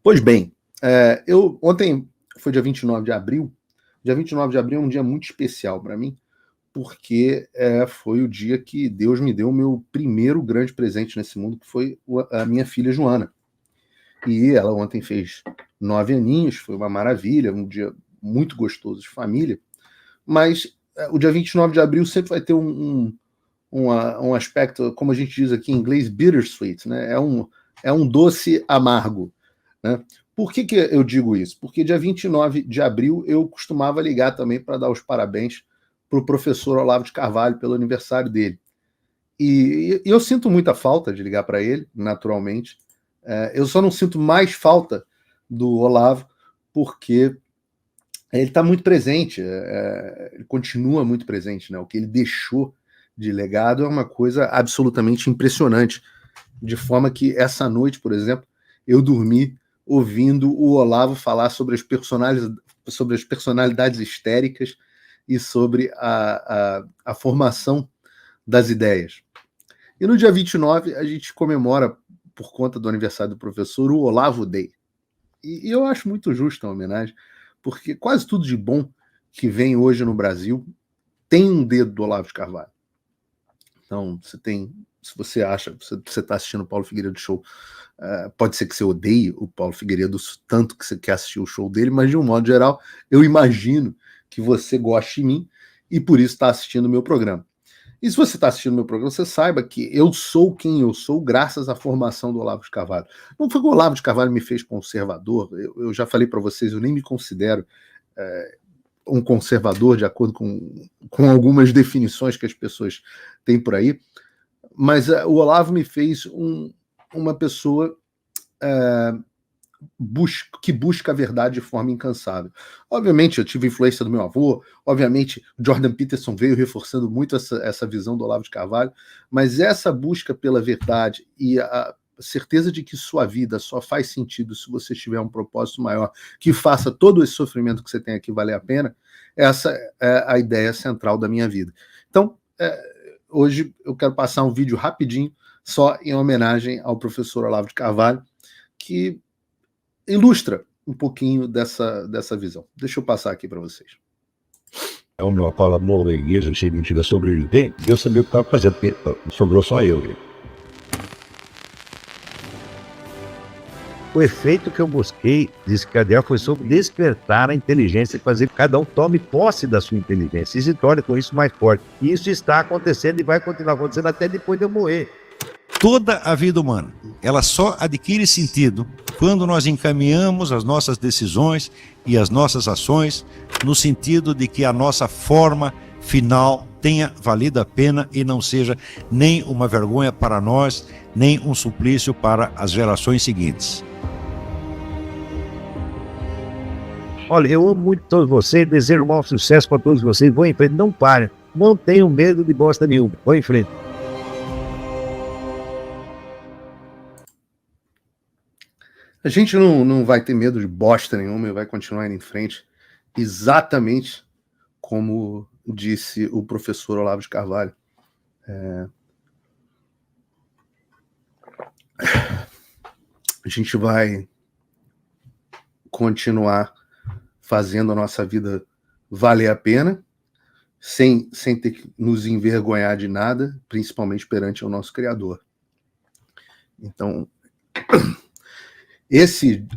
Pois bem, ontem foi dia 29 de abril. Dia 29 de abril é um dia muito especial para mim, porque foi o dia que Deus me deu o meu primeiro grande presente nesse mundo, que foi a minha filha Joana. E ela ontem fez 9 aninhos, foi uma maravilha, um dia muito gostoso de família. Mas o dia 29 de abril sempre vai ter um aspecto, como a gente diz aqui em inglês, bittersweet, né? É um doce amargo. Né? Por que eu digo isso? Porque dia 29 de abril eu costumava ligar também para dar os parabéns para o professor Olavo de Carvalho pelo aniversário dele. E eu sinto muita falta de ligar para ele, naturalmente. Eu só não sinto mais falta do Olavo porque ele está muito presente, ele continua muito presente. Né? O que ele deixou de legado é uma coisa absolutamente impressionante. De forma que essa noite, por exemplo, eu dormi ouvindo o Olavo falar sobre as personalidades histéricas e sobre a formação das ideias. E no dia 29, a gente comemora, por conta do aniversário do professor, o Olavo Day. E eu acho muito justa a homenagem, porque quase tudo de bom que vem hoje no Brasil tem um dedo do Olavo de Carvalho. Então, se você acha, você está assistindo o Paulo Figueiredo Show, pode ser que você odeie o Paulo Figueiredo tanto que você quer assistir o show dele, mas de um modo geral, eu imagino que você goste de mim e por isso está assistindo o meu programa. E se você está assistindo o meu programa, você saiba que eu sou quem eu sou graças à formação do Olavo de Carvalho. Não foi que o Olavo de Carvalho me fez conservador, eu já falei para vocês, eu nem me considero um conservador de acordo com algumas definições que as pessoas têm por aí, mas o Olavo me fez uma pessoa que busca a verdade de forma incansável. Obviamente, eu tive influência do meu avô, obviamente, Jordan Peterson veio reforçando muito essa visão do Olavo de Carvalho, mas essa busca pela verdade e a certeza de que sua vida só faz sentido se você tiver um propósito maior que faça todo esse sofrimento que você tem aqui valer a pena, essa é a ideia central da minha vida. Então, hoje eu quero passar um vídeo rapidinho, só em homenagem ao professor Olavo de Carvalho, que ilustra um pouquinho dessa visão. Deixa eu passar aqui para vocês. É uma fala boa da igreja, cheia de mentira sobrevivente, Deus sabia o que estava fazendo, sobrou só eu. O efeito que eu busquei, disse Cardiel, foi sobre despertar a inteligência e fazer que cada um tome posse da sua inteligência e se torne com isso mais forte. E isso está acontecendo e vai continuar acontecendo até depois de eu morrer. Toda a vida humana, ela só adquire sentido quando nós encaminhamos as nossas decisões e as nossas ações no sentido de que a nossa forma final tenha valido a pena e não seja nem uma vergonha para nós, nem um suplício para as gerações seguintes. Olha, eu amo muito todos vocês, desejo um bom sucesso para todos vocês, vão em frente, não parem, não tenham medo de bosta nenhuma, vão em frente. A gente não vai ter medo de bosta nenhuma e vai continuar indo em frente, exatamente como disse o professor Olavo de Carvalho. A gente vai continuar fazendo a nossa vida valer a pena, sem ter que nos envergonhar de nada, principalmente perante o nosso Criador. Então,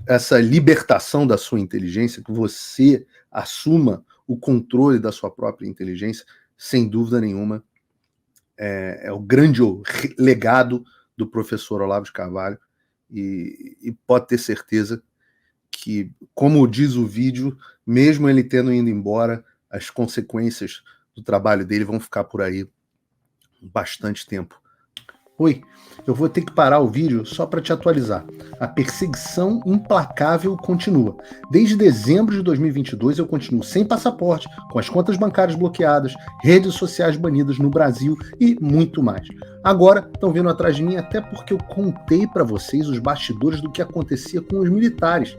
essa libertação da sua inteligência, que você assuma o controle da sua própria inteligência, sem dúvida nenhuma, é o grande legado do professor Olavo de Carvalho, e pode ter certeza que, como diz o vídeo, mesmo ele tendo ido embora, as consequências do trabalho dele vão ficar por aí bastante tempo. Oi, eu vou ter que parar o vídeo só para te atualizar. A perseguição implacável continua. Desde dezembro de 2022 eu continuo sem passaporte, com as contas bancárias bloqueadas, redes sociais banidas no Brasil e muito mais. Agora estão vindo atrás de mim até porque eu contei para vocês os bastidores do que acontecia com os militares.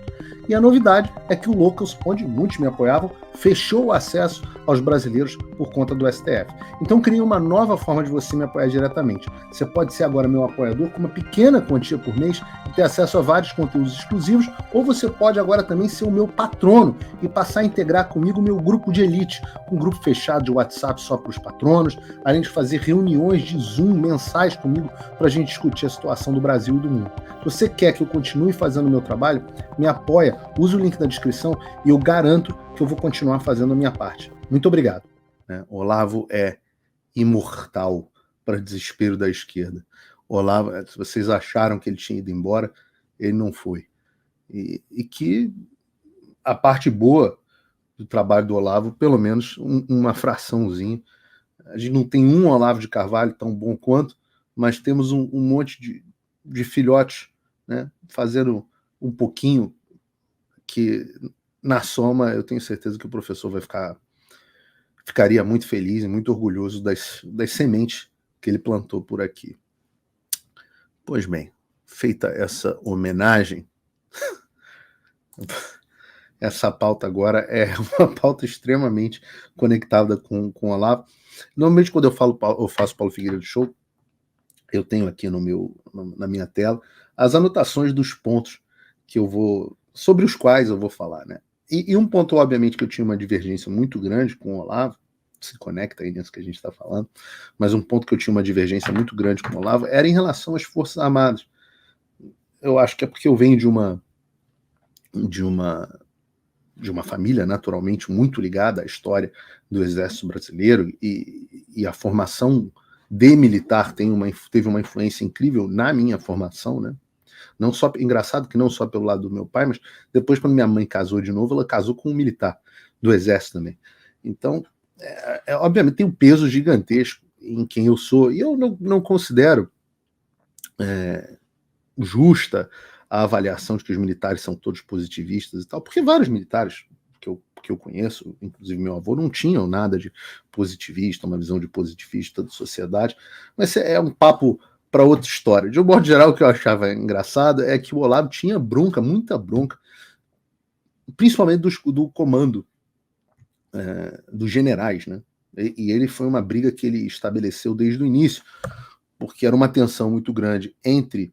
E a novidade é que o Locals, onde muitos me apoiavam, fechou o acesso aos brasileiros por conta do STF. Então criei uma nova forma de você me apoiar diretamente. Você pode ser agora meu apoiador com uma pequena quantia por mês e ter acesso a vários conteúdos exclusivos, ou você pode agora também ser o meu patrono e passar a integrar comigo o meu grupo de elite, um grupo fechado de WhatsApp só para os patronos, além de fazer reuniões de Zoom mensais comigo para a gente discutir a situação do Brasil e do mundo. Se você quer que eu continue fazendo o meu trabalho, me apoia, use o link na descrição e eu garanto que eu vou continuar fazendo a minha parte. Muito obrigado. Olavo é imortal para desespero da esquerda. Olavo, se vocês acharam que ele tinha ido embora, ele não foi. E que a parte boa do trabalho do Olavo, pelo menos uma fraçãozinha. A gente não tem um Olavo de Carvalho tão bom quanto, mas temos um monte de filhotes, né, fazendo um pouquinho que, na soma, eu tenho certeza que o professor ficaria muito feliz e muito orgulhoso das sementes que ele plantou por aqui. Pois bem, feita essa homenagem, essa pauta agora é uma pauta extremamente conectada com o Olavo. Normalmente, quando eu faço Paulo Figueiredo Show, eu tenho aqui na minha tela as anotações dos pontos sobre os quais eu vou falar, né? E um ponto, obviamente, que eu tinha uma divergência muito grande com o Olavo, se conecta aí nisso que a gente está falando, mas um ponto que eu tinha uma divergência muito grande com o Olavo era em relação às Forças Armadas. Eu acho que é porque eu venho de uma família naturalmente muito ligada à história do Exército Brasileiro e a formação de militar teve uma influência incrível na minha formação, né? Não só, engraçado que não só pelo lado do meu pai, mas depois, quando minha mãe casou de novo, ela casou com um militar do Exército também. Então, obviamente, tem um peso gigantesco em quem eu sou, e eu não considero justa a avaliação de que os militares são todos positivistas e tal, porque vários militares que eu conheço, inclusive meu avô, não tinham nada de positivista, uma visão de positivista da sociedade, mas é um papo para outra história. De um modo geral, o que eu achava engraçado é que o Olavo tinha bronca, muita bronca, principalmente do comando, dos generais, né? E ele foi uma briga que ele estabeleceu desde o início, porque era uma tensão muito grande entre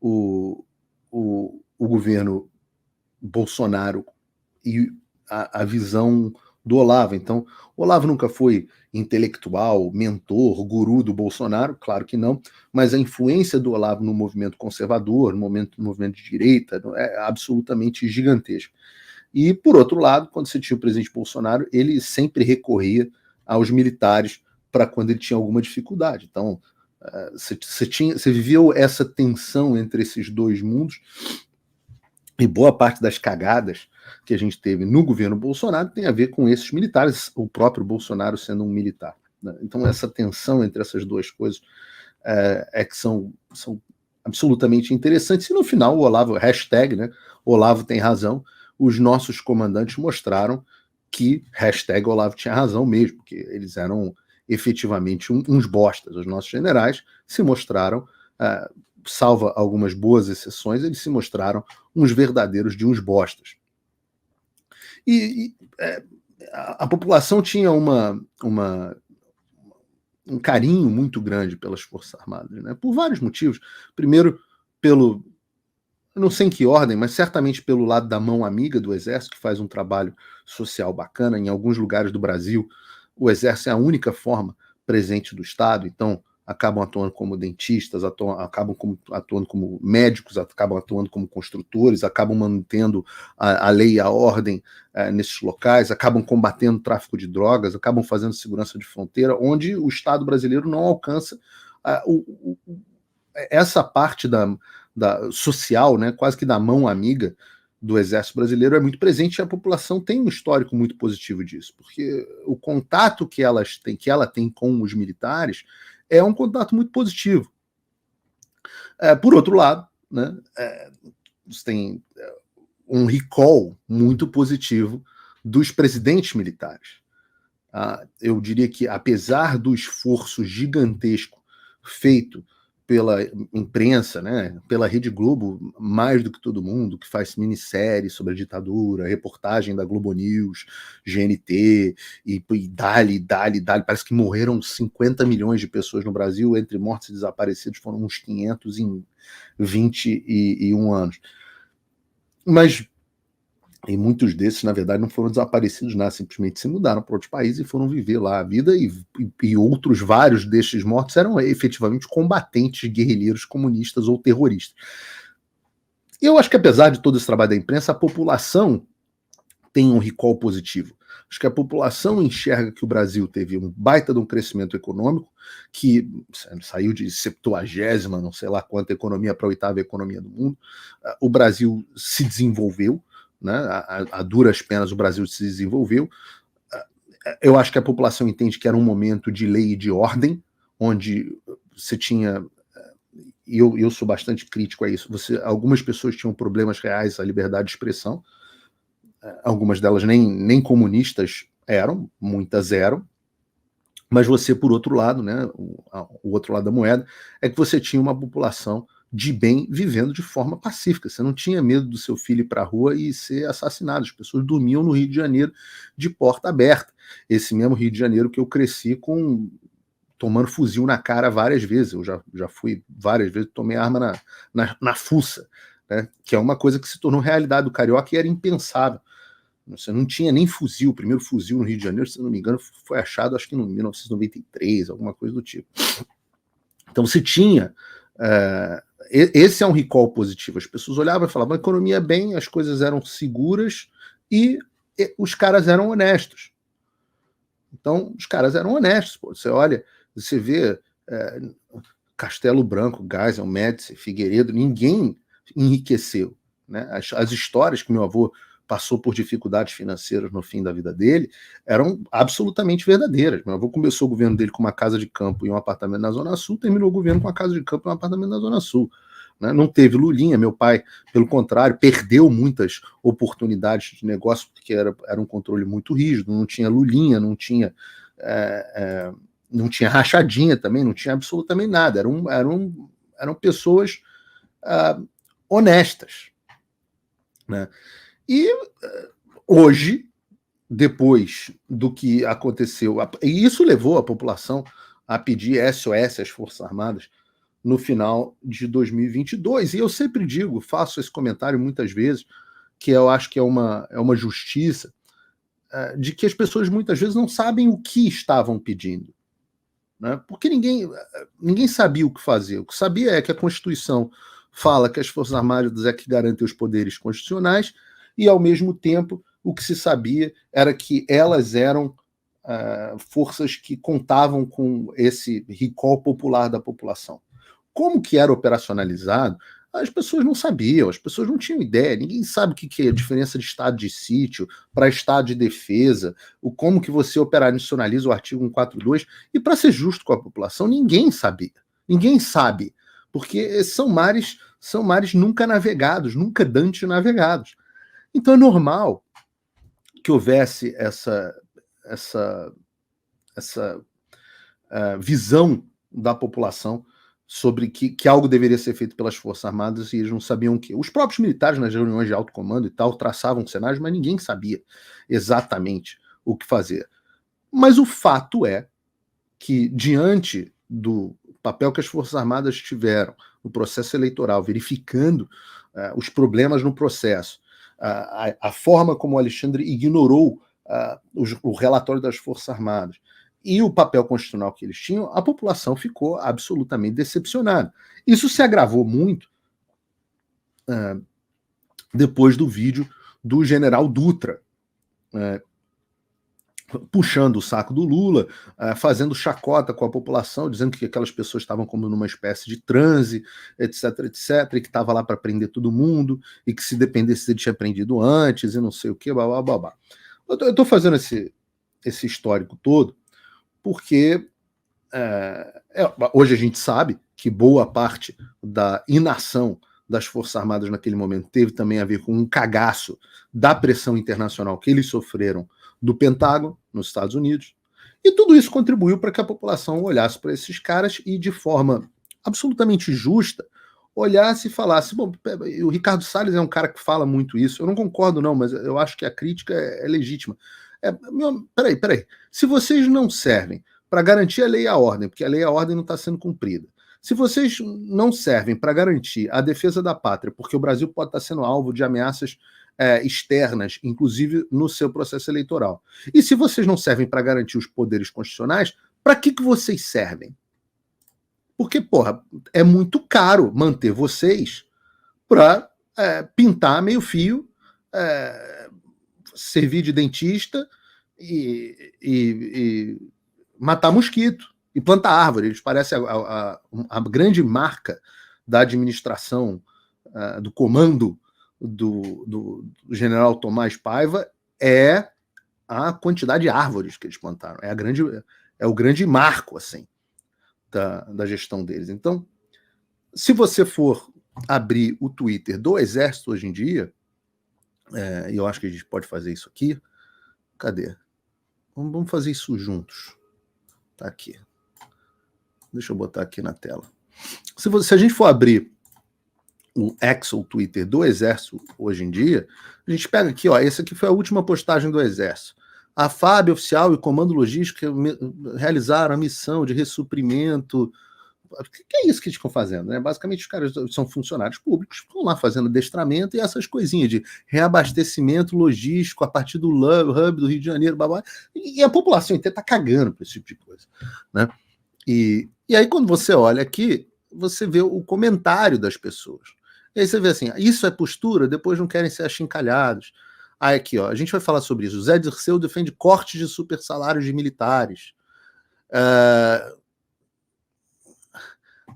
o governo Bolsonaro e a visão do Olavo. Então, o Olavo nunca foi intelectual, mentor, guru do Bolsonaro, claro que não, mas a influência do Olavo no movimento conservador, no movimento de direita, é absolutamente gigantesca. E, por outro lado, quando você tinha o presidente Bolsonaro, ele sempre recorria aos militares para quando ele tinha alguma dificuldade. Então, você vivia essa tensão entre esses dois mundos, e boa parte das cagadas que a gente teve no governo Bolsonaro tem a ver com esses militares, o próprio Bolsonaro sendo um militar, né? Então, essa tensão entre essas duas coisas que são absolutamente interessantes. E no final, o Olavo, hashtag, né, Olavo tem razão, os nossos comandantes mostraram que hashtag Olavo tinha razão mesmo, porque eles eram efetivamente uns bostas. Os nossos generais se mostraram, salva algumas boas exceções, eles se mostraram uns verdadeiros de uns bostas. E a população tinha um carinho muito grande pelas Forças Armadas, né? Por vários motivos. Primeiro, não sei em que ordem, mas certamente pelo lado da mão amiga do Exército, que faz um trabalho social bacana. Em alguns lugares do Brasil, o Exército é a única forma presente do Estado, então acabam atuando como dentistas, acabam atuando como médicos, acabam atuando como construtores, acabam mantendo a lei e a ordem nesses locais, acabam combatendo o tráfico de drogas, acabam fazendo segurança de fronteira, onde o Estado brasileiro não alcança essa parte da social, né, quase que da mão amiga do Exército Brasileiro é muito presente, e a população tem um histórico muito positivo disso, porque o contato que ela tem com os militares é um contato muito positivo. Por outro lado, né, você tem um recall muito positivo dos presidentes militares. Eu diria que, apesar do esforço gigantesco feito pela imprensa, né, pela Rede Globo, mais do que todo mundo, que faz minissérie sobre a ditadura, reportagem da Globo News, GNT, e dali, parece que morreram 50 milhões de pessoas no Brasil, entre mortos e desaparecidos foram uns 500 em 21 anos. Mas e muitos desses, na verdade, não foram desaparecidos, nada, simplesmente se mudaram para outros países e foram viver lá a vida, e outros vários destes mortos eram efetivamente combatentes, guerrilheiros comunistas ou terroristas. Eu acho que, apesar de todo esse trabalho da imprensa, a população tem um recall positivo. Acho que a população enxerga que o Brasil teve um baita de um crescimento econômico, que saiu de 70ª, não sei lá quanta economia, para a 8ª economia do mundo. O Brasil se desenvolveu, né? A duras penas o Brasil se desenvolveu. Eu acho que a população entende que era um momento de lei e de ordem, onde você tinha, e eu sou bastante crítico a isso, algumas pessoas tinham problemas reais à liberdade de expressão, algumas delas nem comunistas eram, muitas eram, mas você, por outro lado, né, o outro lado da moeda, é que você tinha uma população de bem vivendo de forma pacífica. Você não tinha medo do seu filho ir para a rua e ser assassinado. As pessoas dormiam no Rio de Janeiro de porta aberta. Esse mesmo Rio de Janeiro que eu cresci tomando fuzil na cara várias vezes. Eu já fui várias vezes, tomei arma na fuça, né? Que é uma coisa que se tornou realidade do carioca e era impensável. Você não tinha nem fuzil. O primeiro fuzil no Rio de Janeiro, se não me engano, foi achado acho que em 1993, alguma coisa do tipo. Então você tinha... esse é um recall positivo. As pessoas olhavam e falavam, a economia é bem, as coisas eram seguras e os caras eram honestos. Então, os caras eram honestos. Pô. Você olha, você vê Castelo Branco, Geisel, Médici, Figueiredo, ninguém enriqueceu. Né? As histórias que meu avô passou por dificuldades financeiras no fim da vida dele eram absolutamente verdadeiras. Meu avô começou o governo dele com uma casa de campo e um apartamento na Zona Sul, terminou o governo com uma casa de campo e um apartamento na Zona Sul. Né? Não teve lulinha. Meu pai, pelo contrário, perdeu muitas oportunidades de negócio porque era um controle muito rígido, não tinha lulinha, não tinha rachadinha também, não tinha absolutamente nada. Eram pessoas honestas. Né? E hoje, depois do que aconteceu, e isso levou a população a pedir SOS às Forças Armadas no final de 2022. E eu sempre digo, faço esse comentário muitas vezes, que eu acho que é uma justiça, de que as pessoas muitas vezes não sabem o que estavam pedindo. Né? Porque ninguém sabia o que fazer. O que sabia é que a Constituição fala que as Forças Armadas é que garantem os poderes constitucionais, e, ao mesmo tempo, o que se sabia era que elas eram forças que contavam com esse recall popular da população. Como que era operacionalizado, as pessoas não sabiam, as pessoas não tinham ideia, ninguém sabe o que é a diferença de estado de sítio para estado de defesa, como que você operacionaliza o artigo 142, e, para ser justo com a população, ninguém sabia, ninguém sabe, porque são mares nunca navegados, nunca dantes navegados. Então é normal que houvesse essa visão da população sobre que algo deveria ser feito pelas Forças Armadas e eles não sabiam o que. Os próprios militares nas reuniões de alto comando e tal traçavam cenários, mas ninguém sabia exatamente o que fazer. Mas o fato é que, diante do papel que as Forças Armadas tiveram no processo eleitoral, verificando os problemas no processo, a forma como o Alexandre ignorou o relatório das Forças Armadas e o papel constitucional que eles tinham, a população ficou absolutamente decepcionada. Isso se agravou muito depois do vídeo do general Dutra, puxando o saco do Lula, fazendo chacota com a população, dizendo que aquelas pessoas estavam como numa espécie de transe, etc, etc, e que estava lá para prender todo mundo, e que se dependesse ele tinha prendido antes, e não sei o que, blá, blá, blá, blá. Eu estou fazendo esse histórico todo porque hoje a gente sabe que boa parte da inação das Forças Armadas naquele momento teve também a ver com um cagaço da pressão internacional que eles sofreram do Pentágono, nos Estados Unidos, E tudo isso contribuiu para que a população olhasse para esses caras e, de forma absolutamente justa, olhasse e falasse, bom, o Ricardo Salles é um cara que fala muito isso, eu não concordo não, mas eu acho que a crítica é legítima. Peraí, se vocês não servem para garantir a lei e a ordem, porque a lei e a ordem não está sendo cumprida, se vocês não servem para garantir a defesa da pátria, porque o Brasil pode estar sendo alvo de ameaças externas, inclusive no seu processo eleitoral, e se vocês não servem para garantir os poderes constitucionais, para que vocês servem? Porque, porra, é muito caro manter vocês para pintar meio fio, servir de dentista e matar mosquito e plantar árvore. Eles parecem a grande marca da administração, do comando do general Tomás Paiva é a quantidade de árvores que eles plantaram. É o grande marco, assim, da gestão deles. Então, se você for abrir o Twitter do Exército hoje em dia, e eu acho que a gente pode fazer isso aqui. Cadê? Vamos fazer isso juntos. Tá aqui. Deixa eu botar aqui na tela. Se a gente for abrir o X ou o Twitter do Exército hoje em dia, a gente pega aqui, ó, essa aqui foi a última postagem do Exército. A FAB oficial e o Comando Logístico realizaram a missão de ressuprimento. O que é isso que eles estão fazendo? Né? Basicamente, os caras são funcionários públicos, ficam lá fazendo adestramento e essas coisinhas de reabastecimento logístico a partir do hub do Rio de Janeiro, babá. E a população inteira está cagando para esse tipo de coisa. Né? E aí, quando você olha aqui, você vê o comentário das pessoas. E aí você vê assim, isso é postura, depois não querem ser achincalhados. Aí aqui, ó, a gente vai falar sobre isso. Zé Dirceu defende cortes de super salários de militares.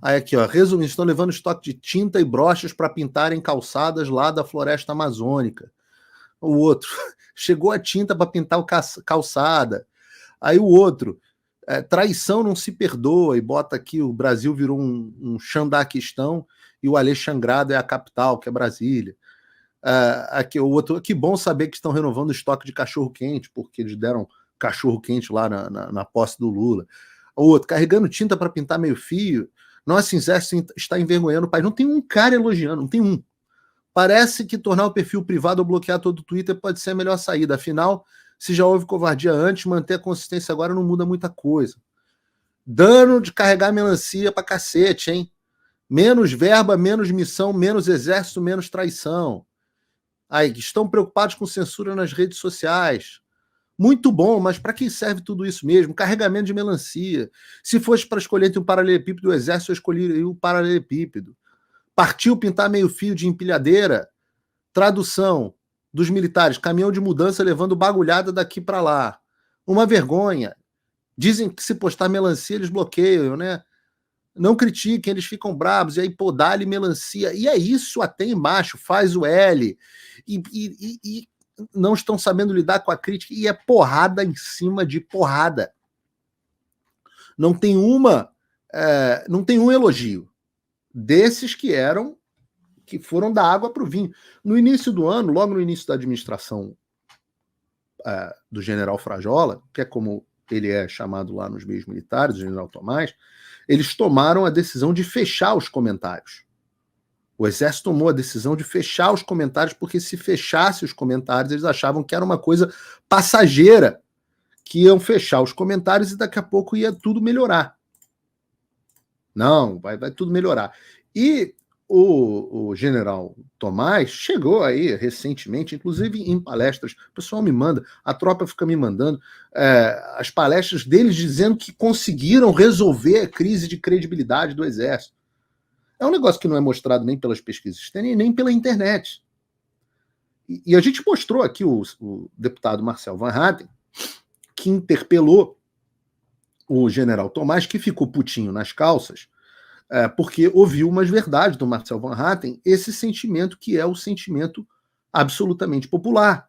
Aí aqui, ó, resumo, estão levando estoque de tinta e brochas para pintarem calçadas lá da floresta amazônica. O outro, chegou a tinta para pintar calçada. Aí o outro, traição não se perdoa, e bota aqui, o Brasil virou um Xandaquistão e o Alexangrado é a capital, que é Brasília. Aqui o outro, que bom saber que estão renovando o estoque de cachorro-quente, porque eles deram cachorro-quente lá na posse do Lula. O outro, carregando tinta para pintar meio fio. Nosso exército está envergonhando o país. Não tem um cara elogiando, não tem um. Parece que tornar o perfil privado ou bloquear todo o Twitter pode ser a melhor saída. Afinal, se já houve covardia antes, manter a consistência agora não muda muita coisa. Dano de carregar melancia pra cacete, hein? Menos verba, menos missão, menos exército, menos traição. Aí, estão preocupados com censura nas redes sociais. Muito bom, mas para que serve tudo isso mesmo? Carregamento de melancia. Se fosse para escolher entre um paralelepípedo do exército, eu escolheria o paralelepípedo. Partiu pintar meio fio de empilhadeira. Tradução dos militares, caminhão de mudança levando bagulhada daqui para lá. Uma vergonha. Dizem que se postar melancia eles bloqueiam, né? Não critiquem, eles ficam bravos. E aí, pô, dá-lhe melancia. E é isso até embaixo, faz o L. E não estão sabendo lidar com a crítica, e é porrada em cima de porrada. Não tem um elogio desses que foram da água para o vinho. No início do ano, logo no início da administração do general Frajola, que é como ele é chamado lá nos meios militares, o general Tomás, eles tomaram a decisão de fechar os comentários. O Exército tomou a decisão de fechar os comentários, porque se fechasse os comentários, eles achavam que era uma coisa passageira, que iam fechar os comentários e daqui a pouco ia tudo melhorar. Não, vai tudo melhorar. E o general Tomás chegou aí recentemente, inclusive em palestras, o pessoal me manda, a tropa fica me mandando as palestras deles dizendo que conseguiram resolver a crise de credibilidade do Exército. É um negócio que não é mostrado nem pelas pesquisas nem pela internet. E a gente mostrou aqui o deputado Marcel Van Hatten, que interpelou o general Tomás, que ficou putinho nas calças, porque ouviu umas verdades do Marcel Van Hatten, esse sentimento que é o sentimento absolutamente popular.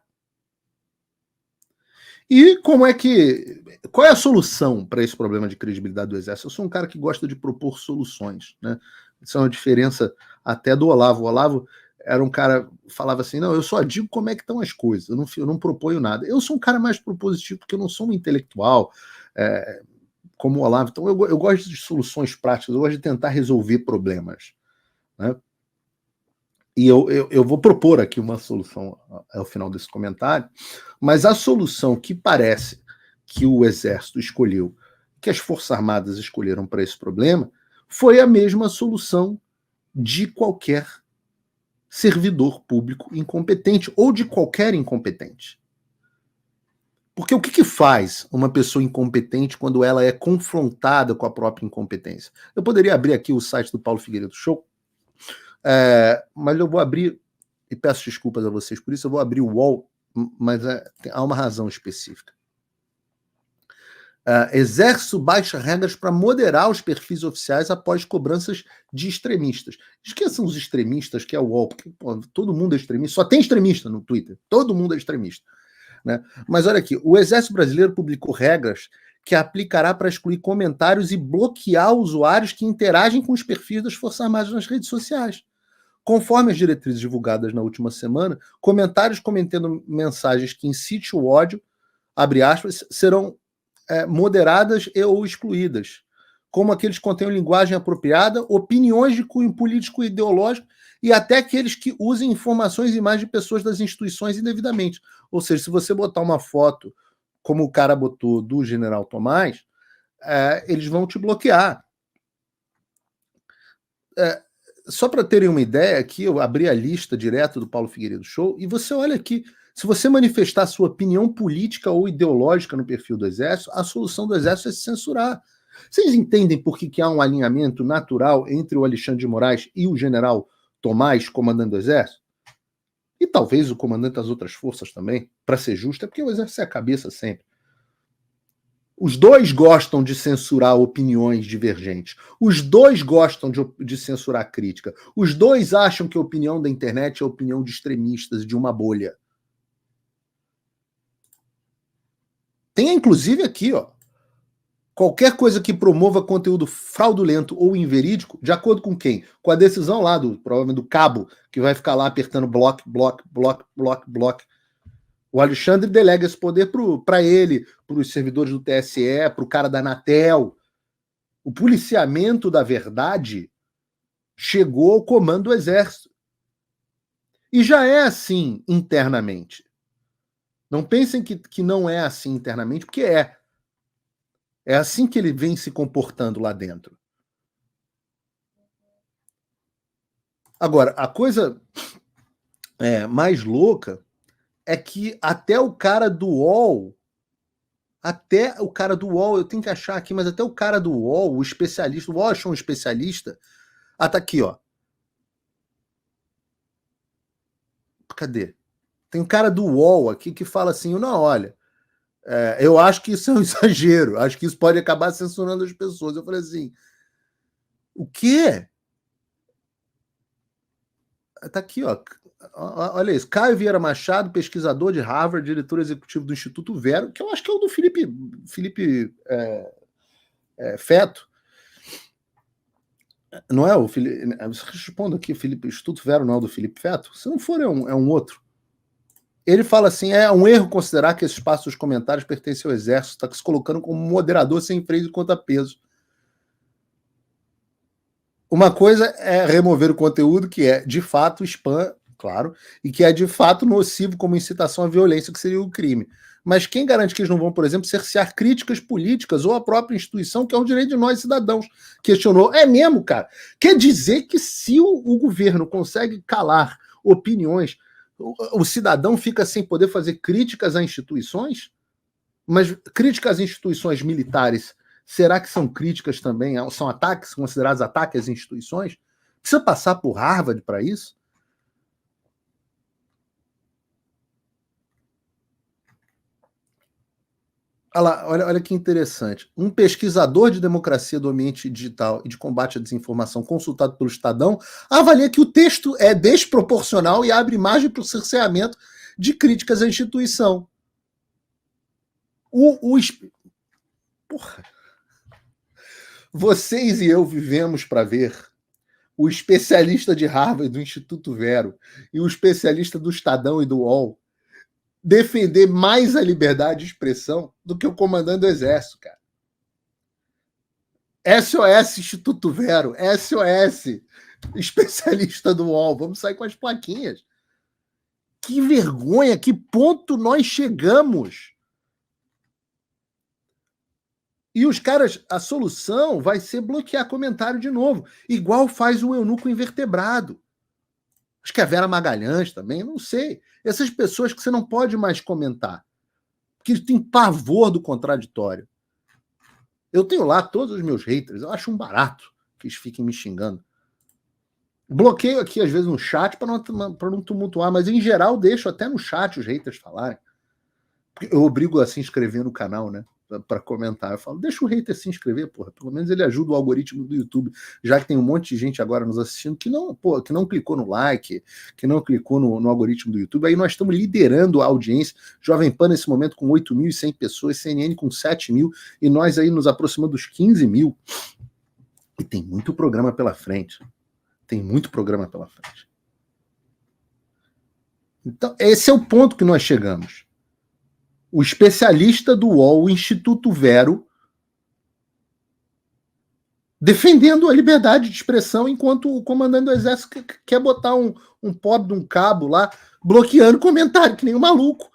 E qual é a solução para esse problema de credibilidade do Exército? Eu sou um cara que gosta de propor soluções, né? Isso é uma diferença até do Olavo. O Olavo era um cara que falava assim, não, eu só digo como é que estão as coisas, eu não proponho nada. Eu sou um cara mais propositivo, porque eu não sou um intelectual, como o Olavo. Então, eu gosto de soluções práticas, eu gosto de tentar resolver problemas, né? E eu vou propor aqui uma solução ao final desse comentário, mas a solução que parece que o Exército escolheu, que as Forças Armadas escolheram para esse problema, foi a mesma solução de qualquer servidor público incompetente ou de qualquer incompetente. Porque o que faz uma pessoa incompetente quando ela é confrontada com a própria incompetência? Eu poderia abrir aqui o site do Paulo Figueiredo Show, mas eu vou abrir, e peço desculpas a vocês por isso, eu vou abrir o UOL, mas há uma razão específica. Exército baixa regras para moderar os perfis oficiais após cobranças de extremistas. Esqueçam os extremistas, que é o UOL, porque todo mundo é extremista, só tem extremista no Twitter, todo mundo é extremista, né? Mas olha aqui, o Exército Brasileiro publicou regras que aplicará para excluir comentários e bloquear usuários que interagem com os perfis das Forças Armadas nas redes sociais. Conforme as diretrizes divulgadas na última semana, comentários comentando mensagens que incitem o ódio, abre aspas, serão moderadas e ou excluídas, como aqueles que contêm linguagem apropriada, opiniões de cunho político e ideológico e até aqueles que usem informações e imagens de pessoas das instituições indevidamente. Ou seja, se você botar uma foto, como o cara botou do General Tomás, eles vão te bloquear. Só para terem uma ideia, aqui eu abri a lista direto do Paulo Figueiredo Show, e você olha aqui, se você manifestar sua opinião política ou ideológica no perfil do Exército, a solução do Exército é se censurar. Vocês entendem por que há um alinhamento natural entre o Alexandre de Moraes e o General Tomás, comandante do Exército? E talvez o comandante das outras forças também, para ser justo, é porque o Exército é a cabeça sempre. Os dois gostam de censurar opiniões divergentes. Os dois gostam de censurar crítica. Os dois acham que a opinião da internet é a opinião de extremistas, de uma bolha. Tem, inclusive, aqui, qualquer coisa que promova conteúdo fraudulento ou inverídico, de acordo com quem? Com a decisão lá, provavelmente do cabo, que vai ficar lá apertando block. O Alexandre delega esse poder para ele, para os servidores do TSE, para o cara da Anatel. O policiamento da verdade chegou ao comando do Exército. E já é assim internamente. Não pensem que não é assim internamente, porque é. É assim que ele vem se comportando lá dentro. Agora, a coisa mais louca é que até o cara do UOL, eu tenho que achar aqui, mas até o cara do UOL, o especialista, o UOL achou um especialista, tá aqui, Cadê? Tem um cara do UOL aqui que fala assim, não, olha, eu acho que isso é um exagero, acho que isso pode acabar censurando as pessoas. Eu falei assim, o quê? Tá aqui, olha isso, Caio Vieira Machado, pesquisador de Harvard, diretor executivo do Instituto Vero, que eu acho que é o do Felipe Feto. Não é o Felipe? Respondo aqui, Instituto Vero não é o do Felipe Feto? Se não for, é um outro. Ele fala assim, é um erro considerar que esse espaço dos comentários pertence ao Exército, está se colocando como moderador sem freio de contrapeso. Uma coisa é remover o conteúdo que é, de fato, spam, claro, e que é, de fato, nocivo como incitação à violência, que seria o crime. Mas quem garante que eles não vão, por exemplo, cercear críticas políticas ou a própria instituição, que é um direito de nós, cidadãos? Questionou. É mesmo, cara. Quer dizer que se o governo consegue calar opiniões, o cidadão fica sem poder fazer críticas a instituições? Mas críticas às instituições militares, será que são críticas também? São ataques, considerados ataques às instituições? Precisa passar por Harvard para isso? Olha que interessante. Um pesquisador de democracia do ambiente digital e de combate à desinformação consultado pelo Estadão avalia que o texto é desproporcional e abre margem para o cerceamento de críticas à instituição. Porra. Vocês e eu vivemos para ver o especialista de Harvard, do Instituto Vero, e o especialista do Estadão e do UOL defender mais a liberdade de expressão do que o comandante do Exército, cara. SOS Instituto Vero, SOS especialista do UOL, vamos sair com as plaquinhas. Que vergonha, que ponto nós chegamos. E os caras, a solução vai ser bloquear comentário de novo, igual faz o eunuco invertebrado. Acho que a Vera Magalhães também, não sei. Essas pessoas que você não pode mais comentar, porque tem pavor do contraditório. Eu tenho lá todos os meus haters, eu acho um barato que eles fiquem me xingando. Bloqueio aqui, às vezes, no chat para não tumultuar, mas em geral deixo até no chat os haters falarem. Eu obrigo a se inscrever no canal, né? Para comentar. Eu falo, deixa o hater se inscrever, porra. Pelo menos ele ajuda o algoritmo do YouTube, já que tem um monte de gente agora nos assistindo que não clicou no like, que não clicou no algoritmo do YouTube. Aí nós estamos liderando a audiência. Jovem Pan, nesse momento, com 8.100 pessoas, CNN com 7.000, e nós aí nos aproximando dos 15.000. E tem muito programa pela frente. Tem muito programa pela frente. Então, esse é o ponto que nós chegamos. O especialista do UOL, o Instituto Vero, defendendo a liberdade de expressão, enquanto o comandante do exército quer botar um pobre de um cabo lá, bloqueando comentário, que nem um maluco.